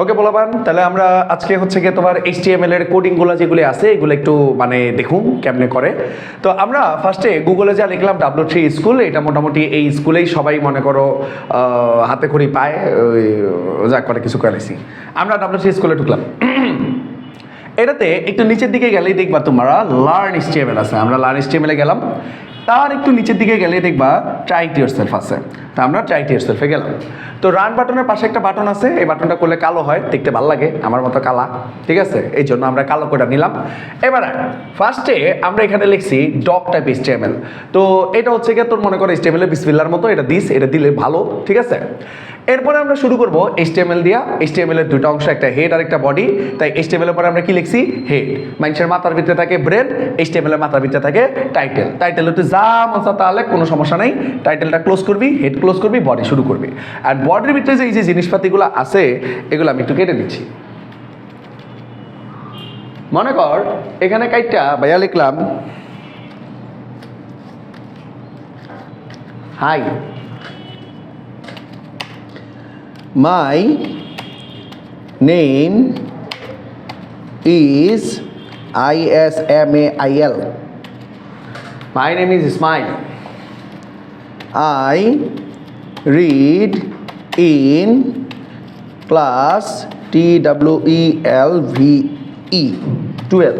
ওকে বলাবান, তাহলে আমরা আজকে হচ্ছে গিয়ে তোমার HTML এর কোডিংগুলো যেগুলি আছে এগুলো একটু মানে দেখুন কেমনে করে। তো আমরা ফার্স্টে গুগলে যা লিখলাম W3 স্কুল, এটা মোটামুটি এই স্কুলেই সবাই মনে করো হাতে খড়ি পায়, যা করে কিছু করেছি। আমরা W3 স্কুলে ঢুকলাম। এটাতে একটু নিচের দিকে গেলেই দেখবা তোমরা লার্ন HTML আছে। আমরা লার্ন HTML এ গেলাম, তার একটু নিচের দিকে গেলে দেখবা ট্রাই ইট ইয়োরসেলফ আছে। তো আমরা ট্রাই ইট ইয়োরসেলফে গেলাম। তো রান বাটনের পাশে একটা বাটন আছে, এই বাটনটা করলে কালো হয়, দেখতে ভালো লাগে, আমার মতো কালা, ঠিক আছে, এই জন্য আমরা কালো করে নিলাম। এবার ফার্স্টে আমরা এখানে লিখছি ডক টাইপ HTML। তো এটা হচ্ছে গিয়ে তোর মনে করো HTML এর বিসমিল্লার মতো, এটা দিলে ভালো, ঠিক আছে। এরপরে আমরা শুরু করব HTML দিয়া। HTML এর দুটো অংশ, একটা হেড আর একটা বডি। তাই HTML এর পরে আমরা কি লিখছি? হেড। মানুষের মাথার ভিতরে থাকে ব্রেন, HTML এর মাথার ভিতরে থাকে টাইটেল। টাইটেল হতে যা মজা তাহলে কোনো সমস্যা নাই, টাইটেলটা ক্লোজ করবি, হেড ক্লোজ করবি, বডি শুরু করবি। আর বডির ভিতরে যে এই যে জিনিসপাতিগুলো আছে এগুলো আমি একটু কেটে দিচ্ছি। মনে কর এখানে কাইটটা ভাইয়া লিখলাম high, my name is Ismail. My name is Ismail. I read in class TWELVE 12.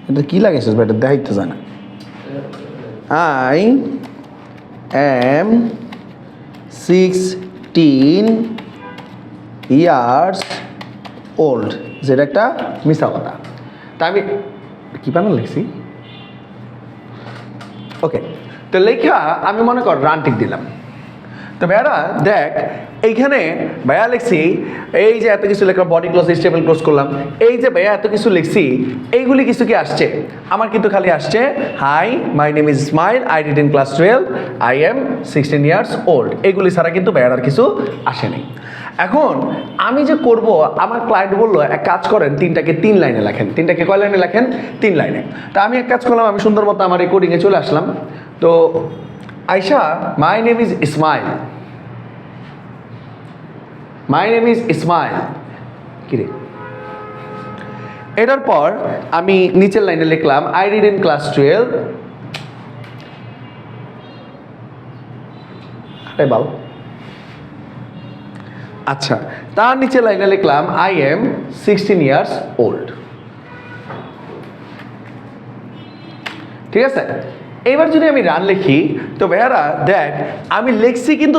এটা কি লাগাইছিস বেটা, দেখাইতে জানা। I am 16 years old, যেটা একটা মিথ্যা কথা। তা আমি কি বানান লিখছি? ওকে, তো লেখা আমি মনে কর রান টিক দিলাম। তো ভাইয়ারা দেখ এইখানে ভাইয়া লিখছি এই যে এত কিছু লেখা, বডি ক্লোজ HTML ক্লোজ করলাম, এই যে ভাইয়া এত কিছু লিখছি এইগুলি কিছু কি আসছে? আমার কিন্তু খালি আসছে hi, my name is Ismail, I read in class 12, I am 16 years old। এইগুলি ছাড়া কিন্তু ভাইয়ার আর কিছু আসেনি। এখন আমি যে করব, আমার ক্লায়েন্ট বললো এক কাজ করেন, তিনটাকে 3 লাইনে লেখেন। তিনটাকে কয় লাইনে লেখেন? 3 লাইনে। তা আমি এক কাজ করলাম, আমি সুন্দর মতো আমার এই কোডিংয়ে চলে আসলাম। তো আয়শা, মাই name is Ismail, my name is Ismail, কিরে। এটার পর আমি নিচের লাইনে লিখলাম আই রিড ইন ক্লাস 12। আরে বাল, আচ্ছা, তার নিচের লাইনে লিখলাম আই এম 16 years old। ঠিক আছে, এবার যদি আমি রান লিখি, তো ভাইয়ারা দেখ আমি লিখছি কিন্তু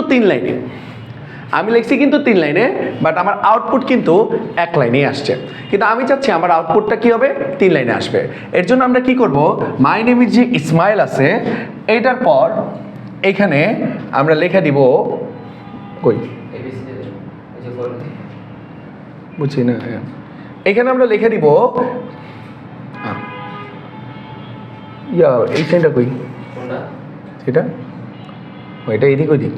3 লাইনে, বাট আমার আউটপুট কিন্তু 1 লাইনেই আসছে। কিন্তু আমি চাচ্ছি আমার আউটপুটটা কি হবে? 3 লাইনে আসবে। এর জন্য আমরা কি করব, মাই নেম ইজ যে ইসমাইল আছে এইটার পর এখানে আমরা লেখা দিব, কই বুঝছি না, এখানে আমরা লিখে দিব এই সাইনটা কই, সেটা ওইটা এদিক ওইদিক,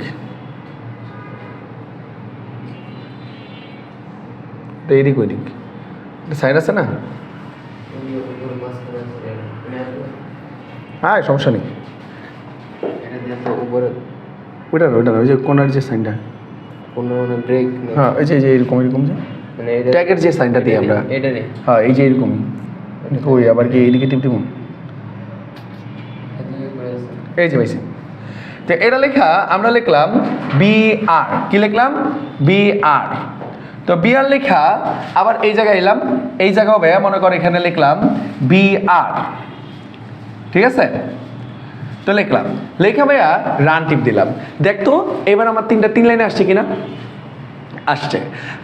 এদিক ওইদিক সাইন আছে না? হ্যাঁ সমস্যা নেই, ওইটা না, ওই যে কোনার যে সাইনটা, হ্যাঁ এই যে এরকম যে ট্যাগের যে সাইনটা দিই আমরা, হ্যাঁ এই যে এরকমই। ওই আবার কি এইদিকে টিপ টিপুন, এই যে পাইছি। তো এটা লেখা আমরা লিখলাম BR, কি লিখলাম? BR। তো BR লেখা আবার এই জায়গায় এলাম, এই জায়গা হবে মনে করো এখানে লিখলাম BR, ঠিক আছে। তো লিখলাম, লেখা ভাইয়া রান টিপ দিলাম। দেখতো এবার আমার 3 লাইনে আসছে কিনা? আসছে।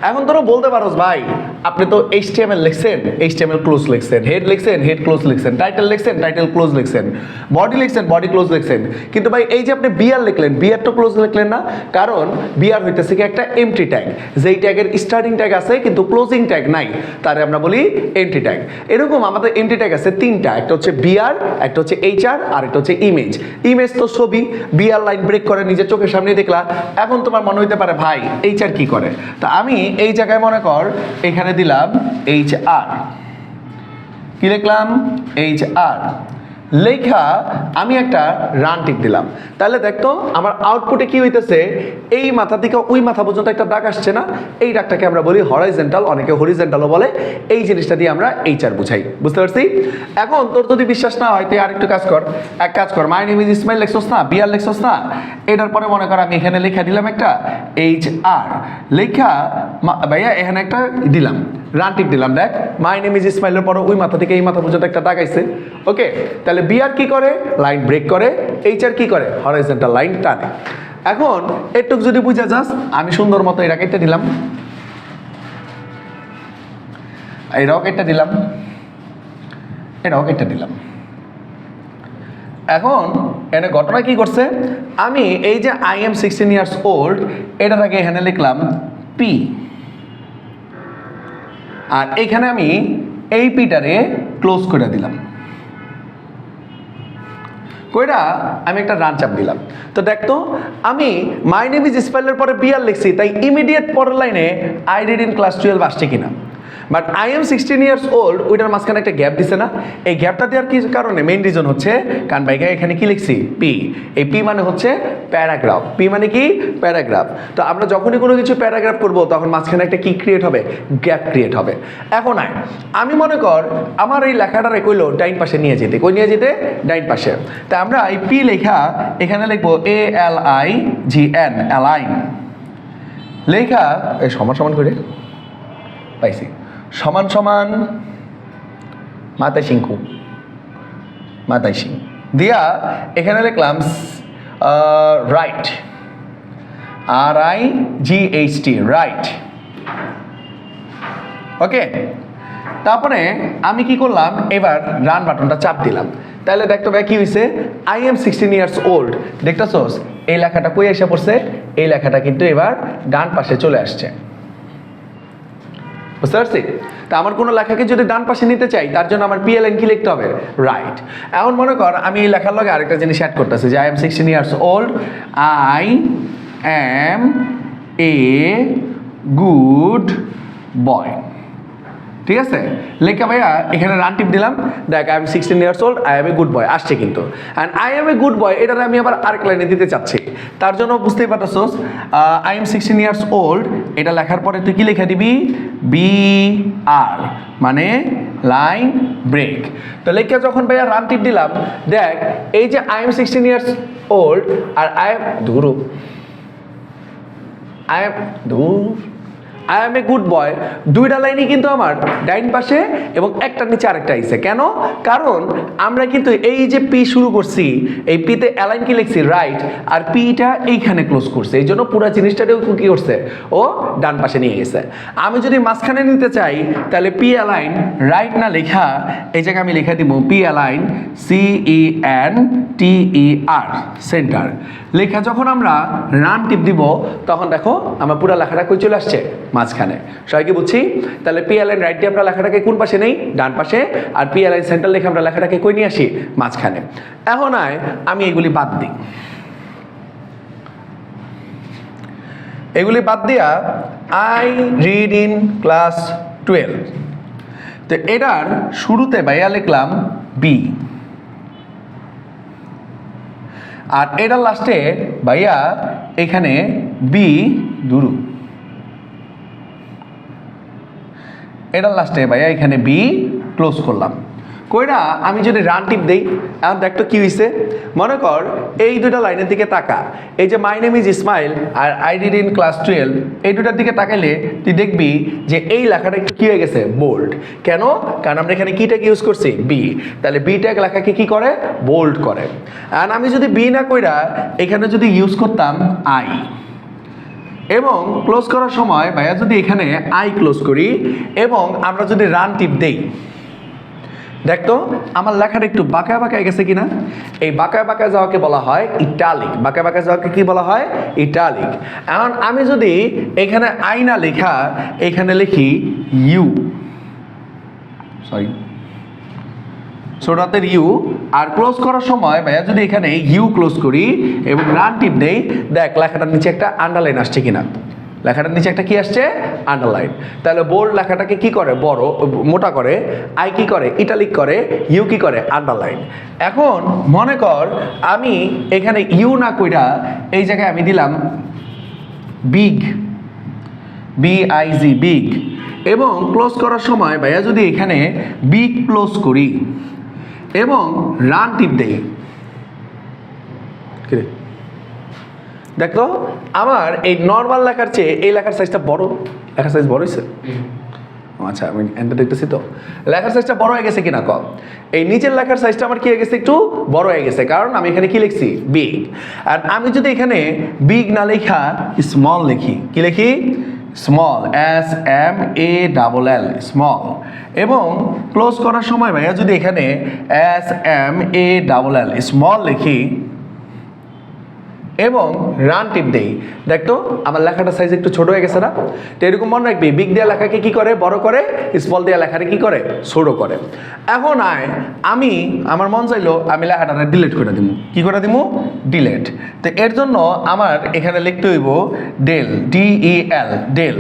এখন তোরা বলতে পারোস ভাই আপনি তো HTML লিখছেন, HTML ক্লোজ লিখছেন, হেড লিখছেন, হেড ক্লোজ লিখছেন, টাইটেল লিখছেন, টাইটেল ক্লোজ লিখছেন, বডি লিখছেন, বডি ক্লোজ লিখছেন, কিন্তু ভাই এই যে আপনি BR লিখলেন, BR তো ক্লোজ লিখলেন না, কারণ BR হইতেছে কি একটা এমটি ট্যাগ, যেই ট্যাগের স্টার্টিং ট্যাগ আছে কিন্তু ক্লোজিং ট্যাগ নাই, তারে আমরা বলি এমটি ট্যাগ। এরকম আমাদের এমটি ট্যাগ আছে 3টা, একটা হচ্ছে BR, একটা হচ্ছে HR, আর একটা হচ্ছে ইমেজ। ইমেজ তো ছবি, BR লাইন ব্রেক করে নিজের চোখের সামনে দেখলা। এখন তোমার মনে হইতে পারে ভাই HR কি করে? তা আমি এই জায়গায় মনে কর এখানে দিলাম HR, কি লিখলাম? HR লেখা আমি একটা রান টিপ দিলাম, তাহলে দেখতো আমার আউটপুটে কি হইতেছে, এই মাথা থেকে ওই মাথা পর্যন্ত একটা দাগ আসছে না, এই দাগটাকে আমরা বলি হরাইজন্টাল, অনেকে হরিজন্টালও বলে। এই জিনিসটা দিয়ে আমরা এইচআর বুঝাই, বুঝতে পারছি? এখন তোর যদি বিশ্বাস না হয় তুই আরেকটু কাজ কর, এক কাজ কর, মাই নেম ইজ ইসমাইল লেখছস না, বিআর লেখছস না, এটার পরে মনে কর আমি এখানে লেখা দিলাম একটা এইচআর লেখা, ভাইয়া এখানে একটা দিলাম রান টিপ দিলাম, দেখ মাই নেম ইজ ইসমাইলের পরে ওই মাথা থেকে এই মাথা পর্যন্ত একটা দাগ আইছে। ওকে, তাহলে বিআর কি করে, লাইন ব্রেক করে, এইচআর কি করে, হরাইজন্টাল লাইন টানে। এখন একটু যদি বুঝা যাস, আমি সুন্দর মতো এটা কেটে দিলাম, এটাও কেটে দিলাম, এটাও কেটে দিলাম। এখন এখানে ঘটনা কি করছে, আমি এই যে আই এম 16 ইয়ার্স ওল্ড এটার আগে এখানে লিখলাম পি, আর এখানে আমি এই পিটারে ক্লোজ করে দিলাম, কইরা আমি একটা রান চাপ দিলাম। তো দেখতো আমি মাই নেম ইজ ইসমাইলের পরে বিআর লিখছি, তাই ইমিডিয়েট পরের লাইনে আই রিড ইন ক্লাস 12 আসছে কিনা, but I am 16 years old ওইটার মাঝখানে একটা গ্যাপ দিছে না, এই গ্যাপটা দেওয়ার কি কারণে, মেইন রিজন হচ্ছে কারণ ভাইকে এখানে কি লিখছি পি, এই পি মানে হচ্ছে প্যারাগ্রাফ, পি মানে কি প্যারাগ্রাফ। তো আমরা যখনই কোনো কিছু প্যারাগ্রাফ করব তখন মাঝখানে একটা কি ক্রিয়েট হবে, গ্যাপ ক্রিয়েট হবে। এখন আমি মনে কর আমার এই লেখাটারে কইলো ডাইন পাশে নিয়ে যেতে, কই নিয়ে যেতে, ডাইন পাশে। তা আমরা এই পি লেখা এখানে লিখবো ALIGN, অ্যালাইন লেখা এই সমান সমান করে পাইছি, সমান সমান মাথায় সিংকু, মাথায় সিং দিয়া এখানে লিখলাম রাইট, RIGHT, রাইট। ওকে, তারপরে আমি কি করলাম, এবার রান বাটনটা চাপ দিলাম, তাহলে দেখতো ভাই কি হয়েছে, আই এম 16 ইয়ার্স ওল্ড, দেখতেছোস এই লেখাটা কই এসে পড়ছে, এই লেখাটা কিন্তু এবার ডান পাশে চলে আসছে, বুঝতে পারছি? তা আমার কোনো লেখাকে যদি ডান পাশে নিতে চাই তার জন্য আমার PLN কি লিখতে হবে, রাইট। এখন মনে কর আমি এই লেখার লগে আরেকটা জিনিস অ্যাড করতেছি যে I am 16 years old, I am a good বয়, ঠিক আছে? লেখা ভাইয়া এখানে রান টিপ দিলাম, দেখ I am 16 years old, I am a good বয় আসছে কিন্তু, and I am a good বয় এটার আমি আবার আরেক লাইনে দিতে চাচ্ছি, তার জন্য বুঝতেই পারতেছোস আই এম 16 ইয়ার্স ওল্ড এটা লেখার পরে তুই কি লেখা দিবি, BR মানে লাইন ব্রেক। তো লেখা যখন ভাইয়া রান টিপ দিলাম, দেখ এই যে আই এম 16 ইয়ার্স ওল্ড আর I am I am a good boy দুইটা লাইনই কিন্তু আমার ডাইন পাশে এবং একটার নিচে আরেকটা আইছে। কেন? কারণ আমরা কিন্তু এই যে পি শুরু করছি, এই পিতে অ্যালাইন কি লিখছি রাইট, আর পিটা এইখানে ক্লোজ করছে, এই জন্য পুরো জিনিসটাকেও কি করছে, ও ডান পাশে নিয়ে গেছে। আমি যদি মাঝখানে নিতে চাই তাহলে পি অ্যালাইন রাইট না লেখা এই জায়গায় আমি লেখা দিব পি অ্যালাইন CENTER সেন্টার। লেখা যখন আমরা রান টিপ দিব তখন দেখো আমার পুরো লেখাটা কই চলে আসছে, মাঝখানে। সবাই কি বুঝছি? তাহলে পি অ্যালাইন রাইট দিয়ে আমরা লেখাটাকে কোন পাশে নেই, ডান পাশে, আর পি অ্যালাইন সেন্টার লেখা আমরা লেখাটাকে কই নিয়ে আসি, মাঝখানে। এখন আমি এগুলি বাদ দিই, এগুলি বাদ দিয়া আই রিড ইন ক্লাস 12, তো এটার শুরুতে ভাইয়া লিখলাম বি, আর এটার লাস্টে ভাইয়া এখানে বি দুরু, এটার লাস্টে ভাইয়া এখানে বি ক্লোজ করলাম। কইরা আমি যদি রান টিপ দেই, এখন দেখতো কি হয়েছে, মনে কর এই দুটা লাইনের দিকে তাকা, এই যে মাই নেম ইজ ইসমাইল আর আই রিড ইন ক্লাস 12, এই দুটার দিকে তাকাইলে তুই দেখবি যে এই লেখাটা কি হয়ে গেছে, বোল্ড। কেন? কারণ আমরা এখানে কি ট্যাগ ইউজ করছি, বি, তাহলে বি ট্যাগ লেখাকে কি করে, বোল্ড করে। আর আমি যদি বি না কইরা এখানে যদি ইউজ করতাম আই, এবং ক্লোজ করার সময় ভাইয়া যদি এখানে আই ক্লোজ করি এবং আমরা যদি রান টিপ দেই, দেখতো আমার লেখাটা একটু বাঁকা বাঁকা গেছে কিনা, এই বাঁকা বাঁকা যাওয়াকে বলা হয় ইটালিক, বাঁকা বাঁকা যাওয়াকে কি বলা হয়, ইটালিক। এখন আমি যদি এখানে আই না লেখা এখানে লিখি ইউ, সরি ছোট হাতের ইউ, আর ক্লোজ করার সময় ভাইয়া যদি এখানে ইউ ক্লোজ করি এবং রান টিপ দেই, দেখ লেখাটার নিচে একটা আন্ডারলাইন আসছে কিনা, লেখাটার নিচে একটা কি আসছে, আন্ডারলাইন। তাহলে বোল্ড লেখাটাকে কি করে, বড় মোটা করে, আই কি করে, ইটালিক করে, ইউ কি করে, আন্ডারলাইন। এখন মনে কর আমি এখানে ইউ না কইরা এই জায়গায় আমি দিলাম বিগ, বিআইজি, বিগ, এবং ক্লোজ করার সময় ভাইয়া যদি এখানে বিগ ক্লোজ করি এবং রান টিপ দেই, দেখো আমার এই নর্মাল লেখার চেয়ে এই লেখার সাইজটা বড়, লেখার সাইজ বড় হয়েছে। আচ্ছা আমি এন্টার দেখতেছি তো লেখার সাইজটা বড় হয়ে গেছে কিনা কম। এই নিচের লেখার সাইজটা আমার কি হয়ে গেছে, একটু বড় হয়ে গেছে, কারণ আমি এখানে কি লিখছি, বিগ। আর আমি যদি এখানে বিগ না লেখা স্মল লিখি, কি লিখি, স্মল, SMALL, স্মল, এবং ক্লোজ করার সময় ভাইয়া যদি এখানে SMALL, স্মল লিখি এবং রান টিপ দেই, দেখতো আমার লেখাটা সাইজ একটু ছোট হয়ে গেছে না? তো এরকম মনে রাখবি, বিগ দেওয়া লেখাকে কি করে, বড় করে, স্মল দেওয়া লেখাটা কি করে, ছোট করে। এখন আমি আমার মন চাইলো আমি লেখাটা ডিলিট করে দিব, কি করে দিব, ডিলিট। তো এর জন্য আমার এখানে লিখতে হইব ডেল, DEL, ডেল।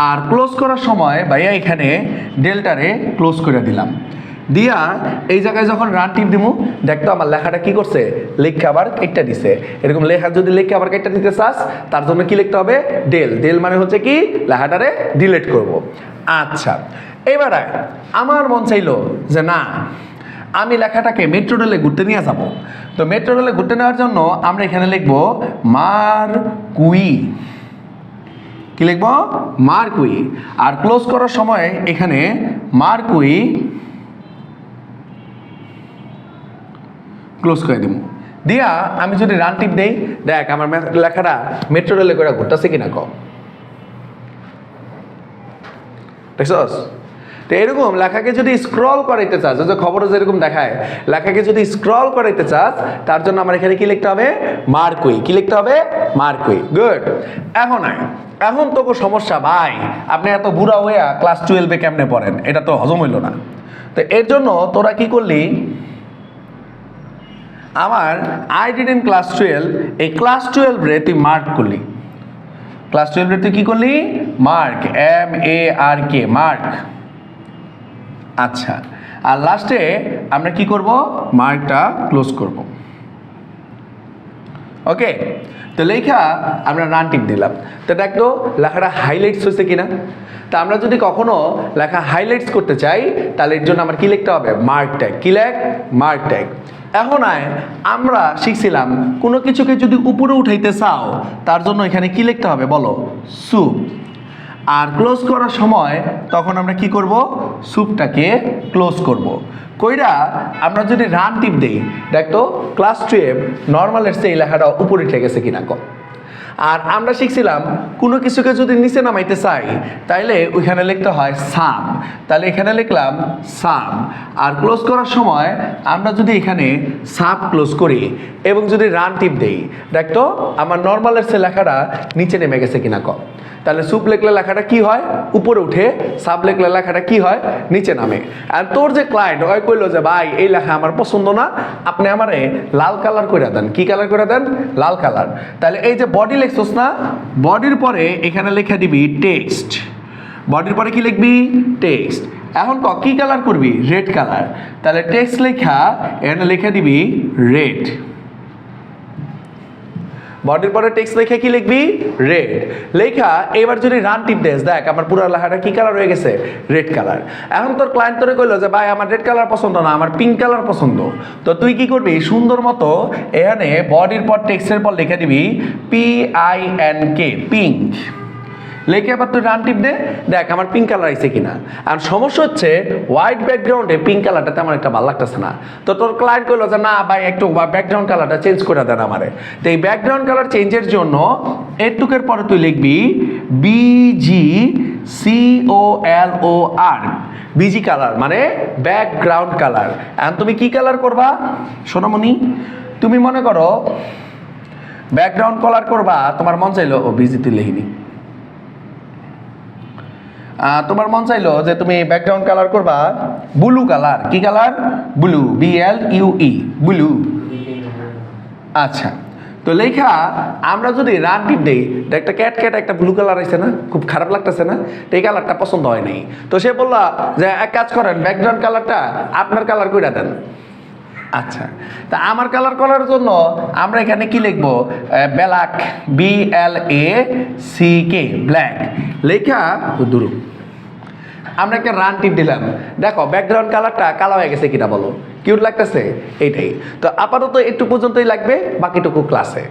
আর ক্লোজ করার সময় ভাইয়া এখানে ডেলটারে ক্লোজ করে দিলাম, দিয়া এই জায়গায় যখন রান টিপ দিব, দেখতো আমার লেখাটা কি করছে, লেখা আবার কেটে দিছে। এরকম লেখা যদি লেখা আবার কেটে দিতে চাস, তার জন্য কি লিখতে হবে, ডেল, ডেল মানে হচ্ছে কি লেখাটারে ডিলিট করব। আচ্ছা এবার আমার মন চাইলো যে না আমি লেখাটাকে মেট্রো রেলে ঘুরতে নিয়ে যাব। তো মেট্রো রেলে ঘুরতে নেওয়ার জন্য আমরা এখানে লিখবো মারকুই, কি লিখবো, মারকুই। আর ক্লোজ করার সময় এখানে মারকুই ক্লোজ করে দিব, দিয়া আমি যদি রান টিপ দেই, দেখ আমার লেখাটা মেট্রো রেলে করে ঘুরতেছে কিনা কম, দেখছস? তো এরকম লেখাকে যদি স্ক্রল করাইতে চাস, যে খবরে যেরকম দেখায়, লেখাকে যদি স্ক্রল করাইতে চাস, তার জন্য আমার এখানে কি লিখতে হবে, মারকুই, কি লিখতে হবে, মারকুই। গুড। এখন তো সমস্যা ভাই, আপনি এত বুড়া হইয়া ক্লাস 12-এ কেমনে পড়েন, এটা তো হজম হইল না। তো এর জন্য তোরা কি করলি, আমার আই ডিড ইন ক্লাস 12, এই ক্লাস 12 রে তুই মার্ক করলি, ক্লাস 12 রে তুই কি করলি, মার্ক, MARK, মার্ক। আচ্ছা, আর লাস্টে আমরা কি করব, মার্কটা ক্লোজ করব। ওকে, তো লেখা আমরা রান টিপ দিলাম। তো দেখতো লেখাটা হাইলাইটস হয়েছে কিনা। তা আমরা যদি কখনো লেখা হাইলাইটস করতে চাই, তাহলে এর জন্য আমার কি লিখতে হবে, মার্ক ট্যাগ, কি লেখ, মার্ক ট্যাগ। এখন আমরা শিখছিলাম কোনো কিছুকে যদি উপরে উঠাইতে চাও, তার জন্য এখানে কি লিখতে হবে বলো, সুপ। আর ক্লোজ করার সময় তখন আমরা কি করব, সুপটাকে ক্লোজ করব। কইরা আমরা যদি রান টিপ দেই, দেখতো ক্লাস 12 নর্মালের চেয়ে এই লেখাটা উপরে উঠে গেছে কিনা কম। আর আমরা শিখছিলাম কোনো কিছুকে যদি নিচে নামাইতে চাই, তাইলে ওইখানে লিখতে হয় সাম। তাহলে এখানে লিখলাম সাম। আর ক্লোজ করার সময় আমরা যদি এখানে সাব ক্লোজ করি এবং যদি রান টিপ দেই, দেখতো আমার নর্মালের চেয়ে লেখাটা নিচে নেমে গেছে কিনা কম। তাহলে সুপ লেখলে লেখাটা কি হয়, উপরে উঠে, সাব লেখলে লেখাটা কি হয়, নিচে নামে। আর তোর যে ক্লায়েন্ট ওই কইলো যে ভাই এই লেখা আমার পছন্দ না, আপনি আমারে লাল কালার করে দেন, কি কালার করে দেন, লাল কালার। তাহলে এই যে বডি লেখছস না, বডির পরে এখানে লেখা দিবি টেক্সট, বডির পরে কি লিখবি, টেক্সট। এখন কি কালার করবি, রেড কালার। তাহলে টেক্সট লেখা এখানে লেখা দিবি রেড, বডির পরে টেক্সট লেখা কি লিখবি, রেড লেখা। এবার যদি রান টিপ দেস, দেখ আমার পুরো লেখাটা কি কালার হয়ে গেছে, রেড কালার। এখন তোর ক্লায়েন্ট তোরে কইলো যে ভাই আমার রেড কালার পছন্দ না, আমার পিঙ্ক কালার পছন্দ। তো তুই কি করবি, সুন্দর মতো এখানে বডির পর টেক্সটের পর লিখে দিবি PINK, পিঙ্ক লেখে এবার তুই রান টিপ দে, দেখ আমার পিঙ্ক কালার আইছে কিনা। আর সমস্যা হচ্ছে হোয়াইট ব্যাকগ্রাউন্ডে পিঙ্ক কালারটা আমার একটা ভালো লাগতেছে না। তো তোর ক্লায়েন্ট কইলো যে না ভাই একটু ব্যাকগ্রাউন্ড কালারটা চেঞ্জ করে দেন আমারে। তো এই ব্যাকগ্রাউন্ড কালার চেঞ্জের জন্য এটুকের পরে তুই লিখবি BGCOLOR, বিজি কালার মানে ব্যাকগ্রাউন্ড কালার। এখন তুমি কি কালার করবা সোনামণি, তুমি মনে করো ব্যাকগ্রাউন্ড কালার করবা, তোমার মন চাইলো বিজি তুই লিখিনি, তোমার মন চাইলো যে তুমি ব্যাকগ্রাউন্ড কালার করবা ব্লু কালার, কি কালার, ব্লু, BLUE, ব্লু। আচ্ছা, তো লেখা আমরা যদি রান টিপ দেই, একটা ক্যাট ক্যাট একটা ব্লু কালার আছে না, খুব খারাপ লাগতেছে না, তো এই কালারটা পছন্দ হয় নাই। তো সে বললা যে এক কাজ করেন, ব্যাকগ্রাউন্ড কালারটা আপনার কালার কইরা দেন। আচ্ছা, তা আমার কালার করার জন্য আমরা এখানে কি লিখবো, ব্ল্যাক, BLACK, ব্ল্যাক লেখা দূর আমরা একটা রান টিপ দিলাম। দেখো ব্যাকগ্রাউন্ড কালারটা কালো হয়ে গেছে কিনা বলো, কিউট লাগতেছে? এইটাই। তো আপাতত একটু পর্যন্তই লাগবে, বাকিটুকু ক্লাসে।